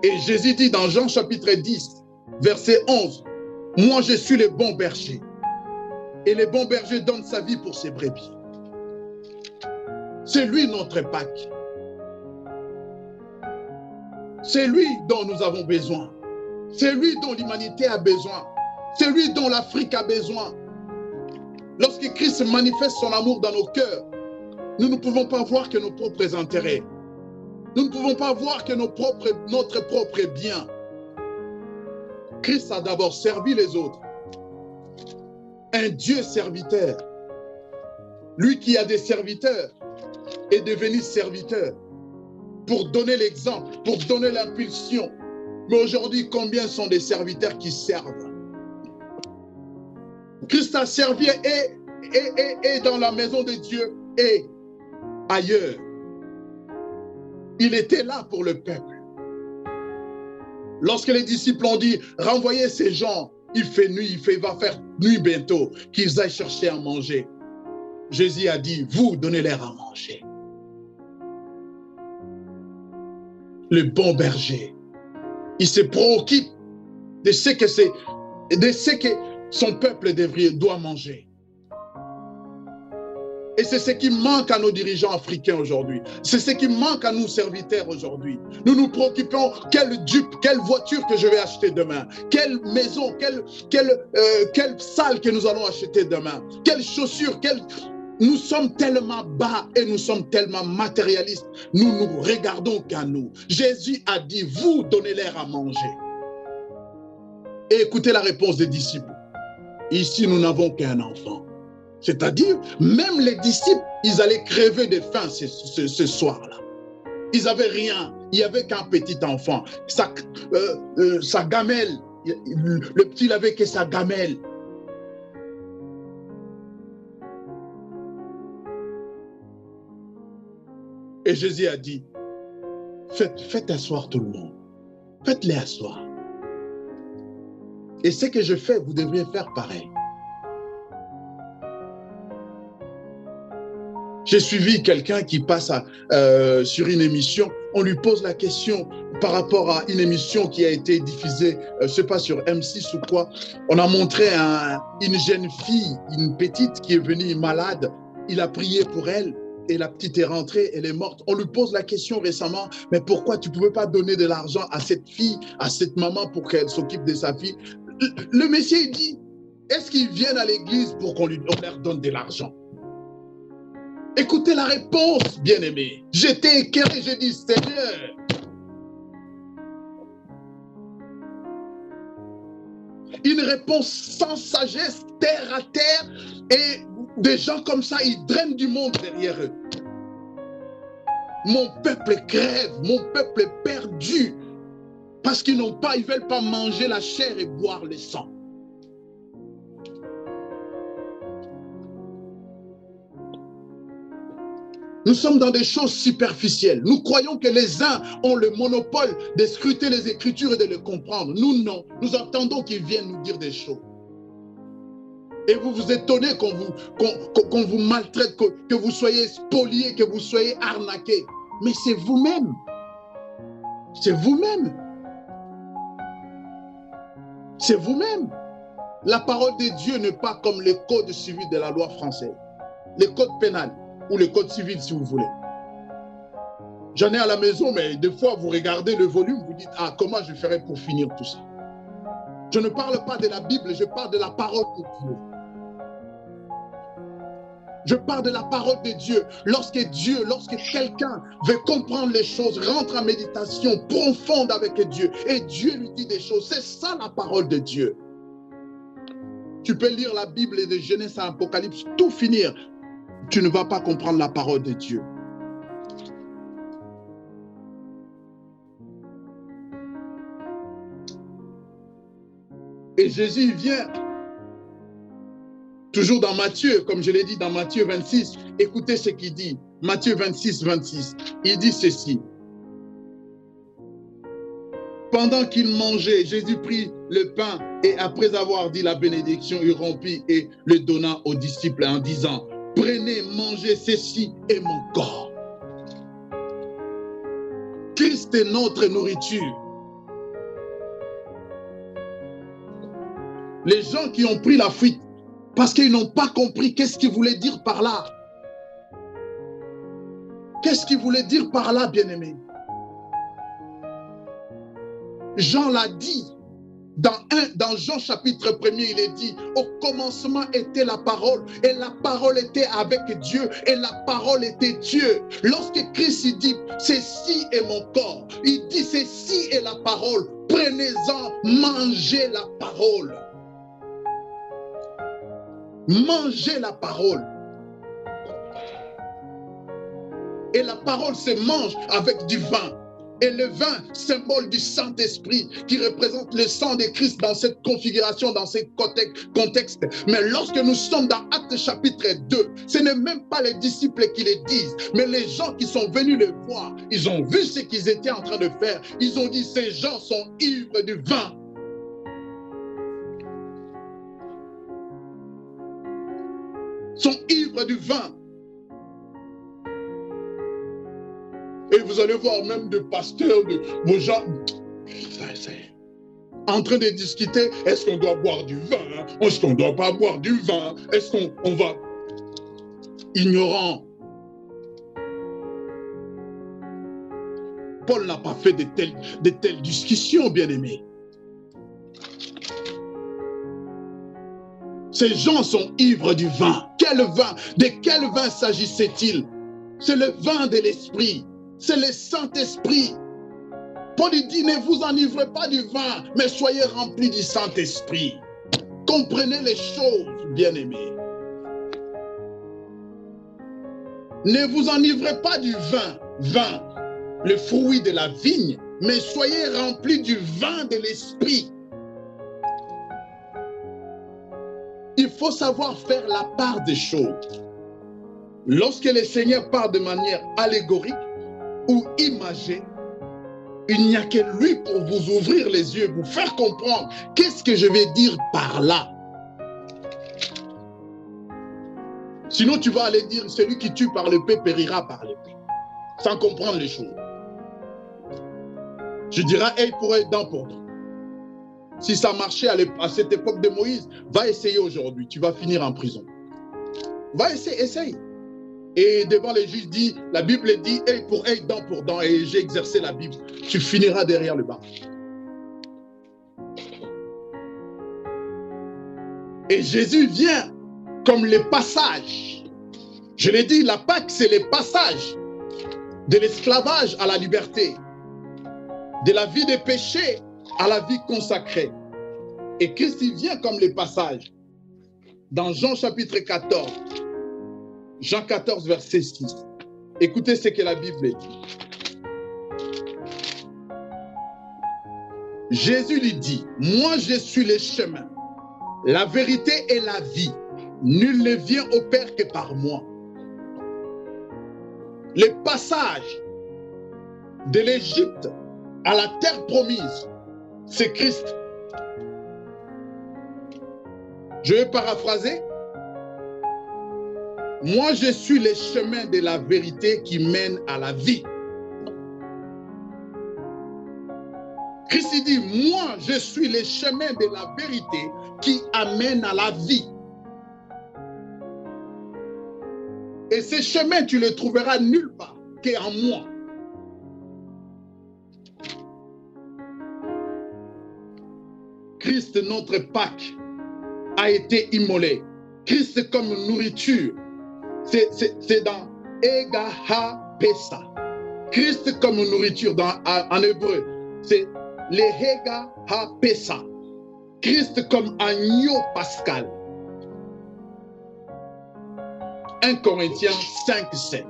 Et Jésus dit dans Jean chapitre 10, verset 11, « Moi je suis le bon berger, et le bon berger donne sa vie pour ses brebis. » C'est lui notre Pâques. C'est lui dont nous avons besoin. C'est lui dont l'humanité a besoin. C'est lui dont l'Afrique a besoin. Lorsque Christ manifeste son amour dans nos cœurs, nous ne pouvons pas voir que nos propres intérêts. Nous ne pouvons pas voir que notre propre bien. Christ a d'abord servi les autres. Un Dieu serviteur. Lui qui a des serviteurs est devenu serviteur pour donner l'exemple, pour donner l'impulsion. Mais aujourd'hui, combien sont des serviteurs qui servent? Christ a servi et dans la maison de Dieu et ailleurs. Il était là pour le peuple. Lorsque les disciples ont dit, renvoyez ces gens, il fait nuit, il va faire nuit bientôt, qu'ils aillent chercher à manger. Jésus a dit, vous donnez-leur à manger. Le bon berger, il se préoccupe de ce que son peuple doit manger. Et c'est ce qui manque à nos dirigeants africains aujourd'hui. C'est ce qui manque à nous serviteurs aujourd'hui. Nous nous préoccupons quelle voiture que je vais acheter demain, quelle maison, quelle salle que nous allons acheter demain, quelles chaussures, Nous sommes tellement bas et nous sommes tellement matérialistes. Nous nous regardons qu'à nous. Jésus a dit, vous donnez-leur à manger. Et écoutez la réponse des disciples. Ici, nous n'avons qu'un enfant. C'est-à-dire, même les disciples, ils allaient crever de faim ce soir-là. Ils n'avaient rien. Il n'y avait qu'un petit enfant. Sa gamelle. Le petit n'avait que sa gamelle. Et Jésus a dit, faites asseoir tout le monde. Faites-les asseoir. Et ce que je fais, vous devriez faire pareil. J'ai suivi quelqu'un qui passe sur une émission. On lui pose la question par rapport à une émission qui a été diffusée, je ne sais pas, sur M6 ou quoi. On a montré une jeune fille, une petite qui est venue malade. Il a prié pour elle et la petite est rentrée, elle est morte. On lui pose la question récemment, mais pourquoi tu ne pouvais pas donner de l'argent à cette fille, à cette maman pour qu'elle s'occupe de sa fille? Le Messie dit, est-ce qu'ils viennent à l'église pour qu'on leur donne de l'argent? Écoutez la réponse, bien-aimé. J'étais écœuré, j'ai dit, Seigneur, une réponse sans sagesse, terre à terre, et des gens comme ça, ils drainent du monde derrière eux. Mon peuple crève, mon peuple est perdu, parce qu'ils ne veulent pas manger la chair et boire le sang. Nous sommes dans des choses superficielles. Nous croyons que les uns ont le monopole de scruter les Écritures et de les comprendre. Nous, non. Nous attendons qu'ils viennent nous dire des choses. Et vous vous étonnez qu'on vous maltraite, que vous soyez spoliés, que vous soyez arnaqués. Mais c'est vous-même. C'est vous-même. C'est vous-même. La parole de Dieu n'est pas comme le code civil de la loi française. les codes pénals ou les codes civils si vous voulez. J'en ai à la maison, mais des fois vous regardez le volume, vous dites, ah, comment je ferai pour finir tout ça? Je ne parle pas de la Bible, je parle de la parole de Dieu. Je parle de la parole de Dieu. Lorsque quelqu'un veut comprendre les choses, rentre en méditation profonde avec Dieu, et Dieu lui dit des choses, c'est ça la parole de Dieu. Tu peux lire la Bible de Genèse à Apocalypse, tout finir. Tu ne vas pas comprendre la parole de Dieu. Et Jésus vient, toujours dans Matthieu, comme je l'ai dit dans Matthieu 26, écoutez ce qu'il dit. Matthieu 26, 26, il dit ceci. Pendant qu'il mangeait, Jésus prit le pain et après avoir dit la bénédiction, il rompit et le donna aux disciples en disant, prenez, mangez, ceci est mon corps. Christ est notre nourriture. Les gens qui ont pris la fuite, parce qu'ils n'ont pas compris qu'est-ce qu'il voulait dire par là. Qu'est-ce qu'il voulait dire par là, bien-aimé? Jean l'a dit. Dans Jean chapitre 1er, il est dit, au commencement était la parole, et la parole était avec Dieu, et la parole était Dieu. Lorsque Christ il dit, ceci est mon corps, il dit, ceci est la parole, prenez-en, mangez la parole. Mangez la parole. Et la parole se mange avec du vin. Et le vin, symbole du Saint-Esprit, qui représente le sang de Christ dans cette configuration, dans ce contexte. Mais lorsque nous sommes dans Actes chapitre 2, ce n'est même pas les disciples qui le disent, mais les gens qui sont venus le voir. Ils ont vu ce qu'ils étaient en train de faire. Ils ont dit, ces gens sont ivres du vin. Sont ivres du vin. Et vous allez voir même des pasteurs, de gens, en train de discuter, est-ce qu'on doit boire du vin? Est-ce qu'on ne doit pas boire du vin? Est-ce qu'on va... Ignorant. Paul n'a pas fait de telles discussions, bien-aimés. Ces gens sont ivres du vin. Quel vin? De quel vin s'agissait-il? C'est le vin de l'esprit. C'est le Saint-Esprit. Paul dit, ne vous enivrez pas du vin, mais soyez remplis du Saint-Esprit. Comprenez les choses, bien-aimés. Ne vous enivrez pas du vin, le fruit de la vigne, mais soyez remplis du vin de l'Esprit. Il faut savoir faire la part des choses. Lorsque le Seigneur parle de manière allégorique ou imagée, il n'y a que lui pour vous ouvrir les yeux, vous faire comprendre qu'est-ce que je vais dire par là. Sinon, tu vas aller dire, celui qui tue par l'épée périra par l'épée, sans comprendre les choses. Je dirai œil pour œil, dent pour dent. Si ça marchait à cette époque de Moïse, va essayer aujourd'hui, tu vas finir en prison. Va essayer, essaye. Et devant les juges, dit, la Bible dit œil pour œil, dent pour dent, et j'ai exercé la Bible. Tu finiras derrière le banc. Et Jésus vient comme les passages. Je l'ai dit, la Pâque, c'est les passages de l'esclavage à la liberté, de la vie des péchés à la vie consacrée. Et Christ vient comme les passages. Dans Jean chapitre 14, Jean 14, verset 6. Écoutez ce que la Bible dit. Jésus lui dit, moi je suis le chemin, la vérité et la vie. Nul ne vient au Père que par moi. Le passage de l'Égypte à la terre promise, c'est Christ. Je vais paraphraser. Moi, je suis le chemin de la vérité qui mène à la vie. Christ dit, moi, je suis le chemin de la vérité qui amène à la vie. Et ces chemins, tu ne les trouveras nulle part qu'en moi. Christ, notre Pâque, a été immolé. Christ comme nourriture, c'est dans Ega Ha Pesa. Christ comme nourriture en hébreu, c'est Lehega Ha Pesa. Christ comme agneau pascal. 1 Corinthiens 5, 7.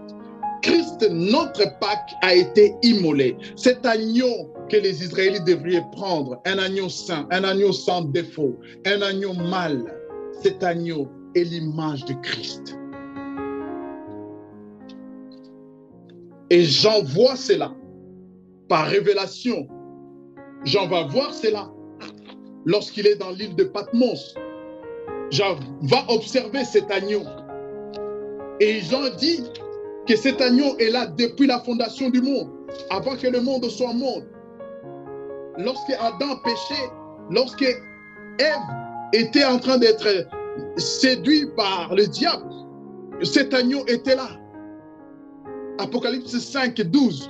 Christ, notre Pâque, a été immolé. Cet agneau que les Israélites devraient prendre, un agneau saint, un agneau sans défaut, un agneau mâle, cet agneau est l'image de Christ. Et Jean voit cela par révélation. Jean va voir cela lorsqu'il est dans l'île de Patmos. Jean va observer cet agneau. Et Jean dit que cet agneau est là depuis la fondation du monde, avant que le monde soit monde. Lorsque Adam péchait, lorsque Ève était en train d'être séduite par le diable, cet agneau était là. Apocalypse 5, 12.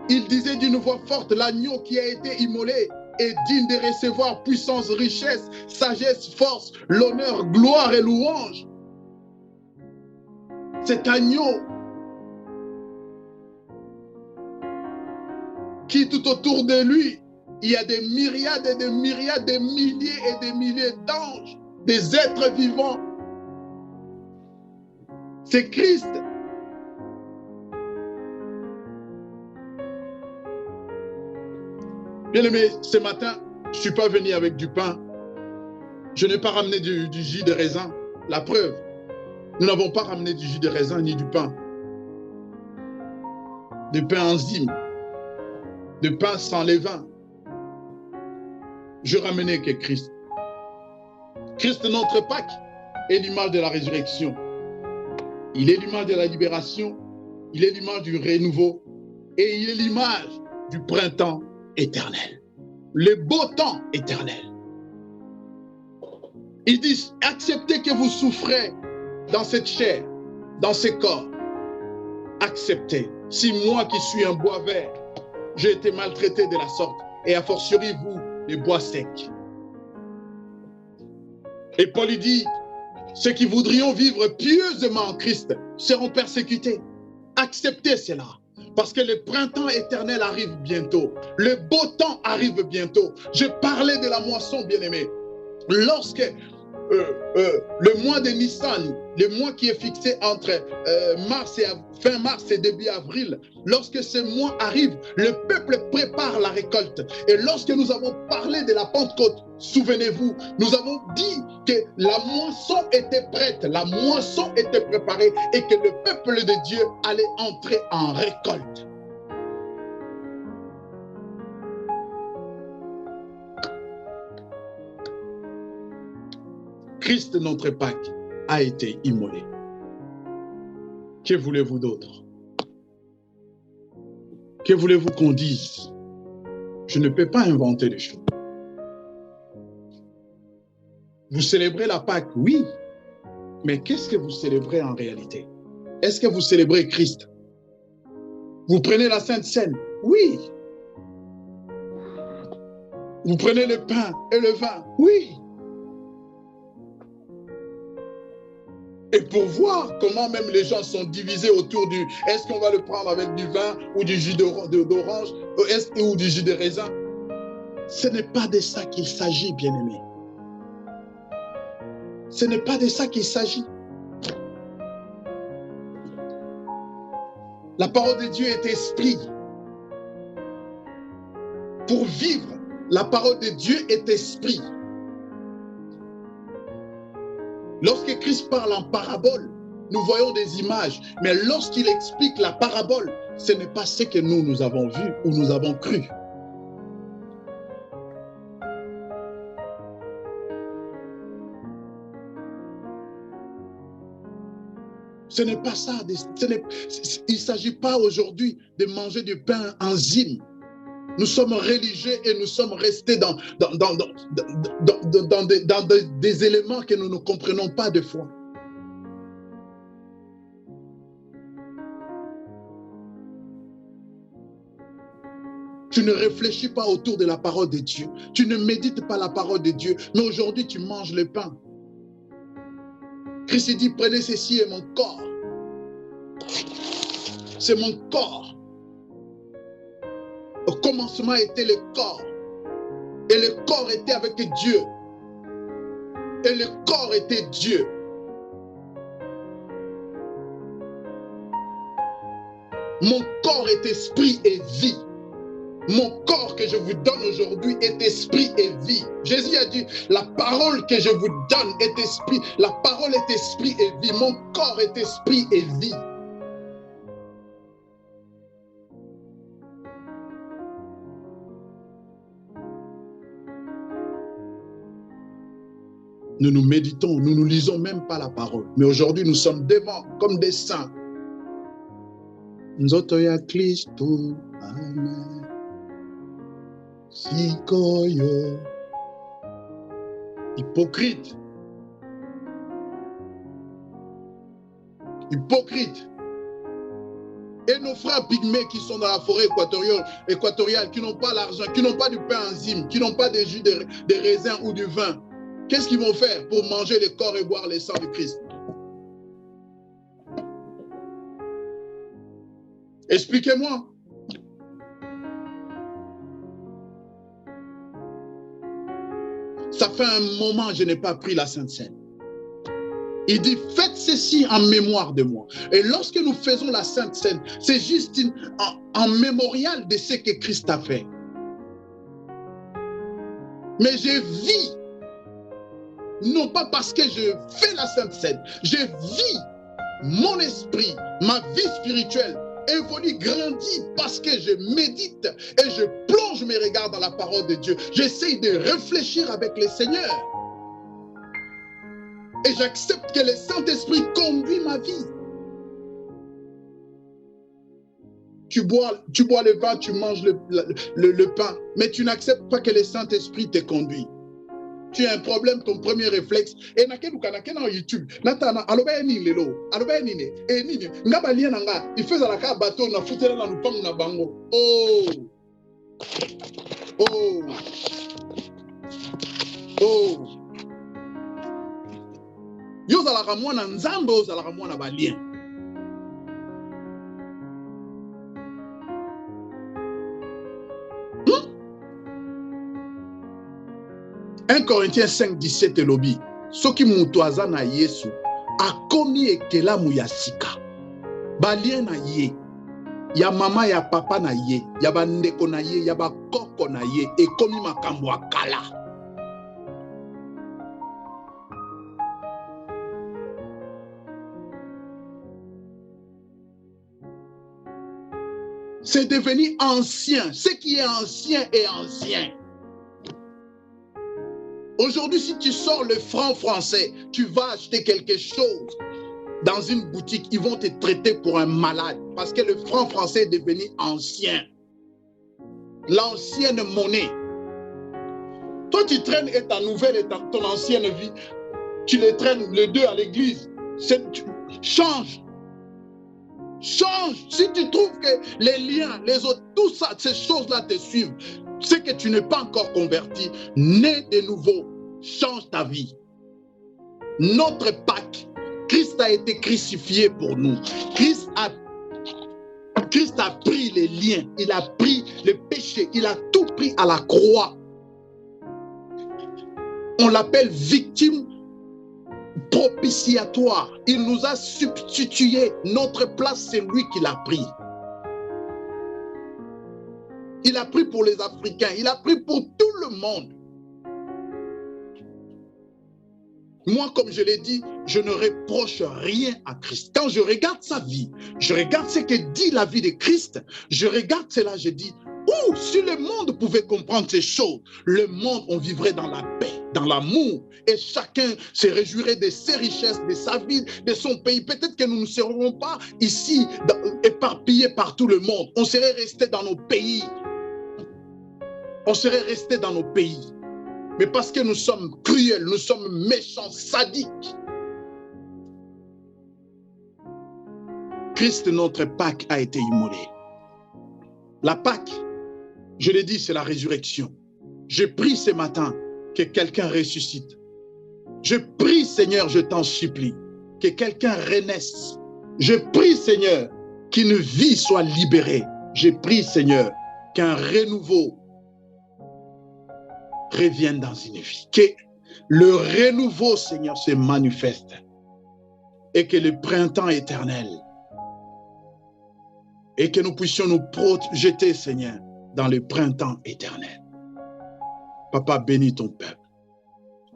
Il disait d'une voix forte, l'agneau qui a été immolé est digne de recevoir puissance, richesse, sagesse, force, l'honneur, gloire et louange. Cet agneau qui tout autour de lui, il y a des myriades et des myriades, des milliers et des milliers d'anges, des êtres vivants. C'est Christ. Bien-aimé, ce matin, je ne suis pas venu avec du pain. Je n'ai pas ramené du jus de raisin. La preuve, nous n'avons pas ramené du jus de raisin ni du pain. De pain enzyme, de pain sans levain. Je ramenais que Christ. Christ, notre Pâque, est l'image de la résurrection. Il est l'image de la libération. Il est l'image du renouveau. Et il est l'image du printemps éternel. Le beau temps éternel. Il dit, acceptez que vous souffrez dans cette chair, dans ce corps. Acceptez. Si moi qui suis un bois vert, j'ai été maltraité de la sorte, et a fortiori vous, les bois secs. Et Paul lui dit, ceux qui voudrions vivre pieusement en Christ seront persécutés. Acceptez cela. Parce que le printemps éternel arrive bientôt. Le beau temps arrive bientôt. Je parlais de la moisson, bien-aimé. Lorsque le mois de Nissan, le mois qui est fixé entre fin mars et début avril, lorsque ce mois arrive, le peuple prépare la récolte. Et lorsque nous avons parlé de la Pentecôte, souvenez-vous, nous avons dit que la moisson était prête, la moisson était préparée et que le peuple de Dieu allait entrer en récolte. Christ, notre Pâque, a été immolé. Que voulez-vous d'autre? Que voulez-vous qu'on dise? Je ne peux pas inventer des choses. Vous célébrez la Pâque, oui. Mais qu'est-ce que vous célébrez en réalité? Est-ce que vous célébrez Christ? Vous prenez la Sainte Seine? Oui. Vous prenez le pain et le vin? Oui. Et pour voir comment même les gens sont divisés autour du... Est-ce qu'on va le prendre avec du vin ou du jus d'orange ou du jus de raisin? Ce n'est pas de ça qu'il s'agit, bien-aimé. Ce n'est pas de ça qu'il s'agit. La parole de Dieu est esprit. Pour vivre, la parole de Dieu est esprit. Lorsque Christ parle en parabole, nous voyons des images. Mais lorsqu'il explique la parabole, ce n'est pas ce que nous avons vu ou nous avons cru. Ce n'est pas ça. Il ne s'agit pas aujourd'hui de manger du pain enzyme. Nous sommes religieux et nous sommes restés dans des éléments que nous ne comprenons pas des fois. Tu ne réfléchis pas autour de la parole de Dieu. Tu ne médites pas la parole de Dieu. Mais aujourd'hui, tu manges le pain. Christ dit, prenez ceci et mon corps. C'est mon corps. Au commencement était le corps. Et le corps était avec Dieu. Et le corps était Dieu. Mon corps est esprit et vie. Mon corps que je vous donne aujourd'hui est esprit et vie. Jésus a dit, la parole que je vous donne est esprit. La parole est esprit et vie. Mon corps est esprit et vie. Nous nous méditons, nous ne lisons même pas la parole. Mais aujourd'hui, nous sommes devant comme des saints. Nzoto ya Kristo, amen. Sikoyo. Hypocrite. Hypocrite. Et nos frères pygmées qui sont dans la forêt équatoriale, qui n'ont pas l'argent, qui n'ont pas du pain enzyme, qui n'ont pas de jus de raisin ou du vin, qu'est-ce qu'ils vont faire pour manger le corps et boire le sang de Christ? Expliquez-moi. Ça fait un moment que je n'ai pas pris la Sainte Seine. Il dit, faites ceci en mémoire de moi. Et lorsque nous faisons la Sainte Seine, c'est juste un mémorial de ce que Christ a fait. Mais je vis, non pas parce que je fais la Sainte Seine, je vis mon esprit, ma vie spirituelle évolue, grandit parce que je médite et je plonge mes regards dans la parole de Dieu. J'essaie de réfléchir avec le Seigneur. Et j'accepte que le Saint-Esprit conduit ma vie. Tu bois le vin, tu manges le pain, mais tu n'acceptes pas que le Saint-Esprit te conduit. Tu as un problème, ton premier réflexe. Et na YouTube, natana aloba ni lelo, aloba ni ne, e ni ngaba lia nanga, il fait la ka bateau na futela na lupango na bango. Oh. Oh. Oh. Yo zalaka mwana nzambe, yo zalaka mwana balien. 1 Corinthiens 5, 17 elobi. Soki mutu aza na Yesu, akomi ekelamu ya sika. Balien na ye, ya mama ya papa na ye, ya bandeko na ye, ya bakoko na ye, ekomi makambo akala. C'est devenu ancien. Ce qui est ancien est ancien. Aujourd'hui, si tu sors le franc français, tu vas acheter quelque chose dans une boutique, ils vont te traiter pour un malade parce que le franc français est devenu ancien. L'ancienne monnaie. Toi, tu traînes et ta nouvelle et ton ancienne vie, tu les traînes les deux à l'église. Change. Change. Si tu trouves que les liens, les autres, tout ça, ces choses-là te suivent, c'est que tu n'es pas encore converti, né de nouveau, change ta vie. Notre Pâques, Christ a été crucifié pour nous. Christ a pris les liens, il a pris le péché, il a tout pris à la croix. On l'appelle victime propitiatoire. Il nous a substitué. Notre place, c'est lui qui l'a pris. Il a pris pour les Africains, il a pris pour tout le monde. Moi, comme je l'ai dit, je ne reproche rien à Christ. Quand je regarde sa vie, je regarde ce que dit la vie de Christ, je regarde cela, je dis, oh, si le monde pouvait comprendre ces choses, le monde, on vivrait dans la paix, dans l'amour, et chacun se réjouirait de ses richesses, de sa vie, de son pays. Peut-être que nous ne serions pas ici, éparpillés par tout le monde. On serait restés dans nos pays. On serait restés dans nos pays. Mais parce que nous sommes cruels, nous sommes méchants, sadiques. Christ, notre Pâques, a été immolé. La Pâques, Je l'ai dit, c'est la résurrection. Je prie ce matin que quelqu'un ressuscite. Je prie, Seigneur, je t'en supplie, que quelqu'un renaisse. Je prie, Seigneur, qu'une vie soit libérée. Je prie, Seigneur, qu'un renouveau revienne dans une vie. Que le renouveau, Seigneur, se manifeste. Et que le printemps éternel, et que nous puissions nous projeter, Seigneur, dans le printemps éternel. Papa, bénis ton peuple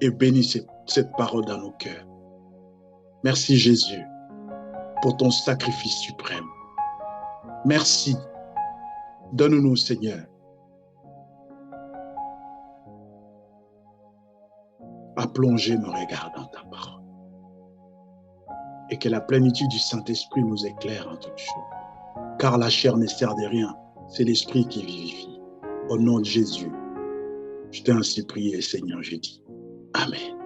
et bénis cette parole dans nos cœurs. Merci Jésus pour ton sacrifice suprême. Merci. Donne-nous, Seigneur, à plonger nos regards dans ta parole. Et que la plénitude du Saint-Esprit nous éclaire en toutes choses. Car la chair ne sert de rien, c'est l'Esprit qui vivifie. Au nom de Jésus, je t'ai ainsi prié, Seigneur, je dis Amen.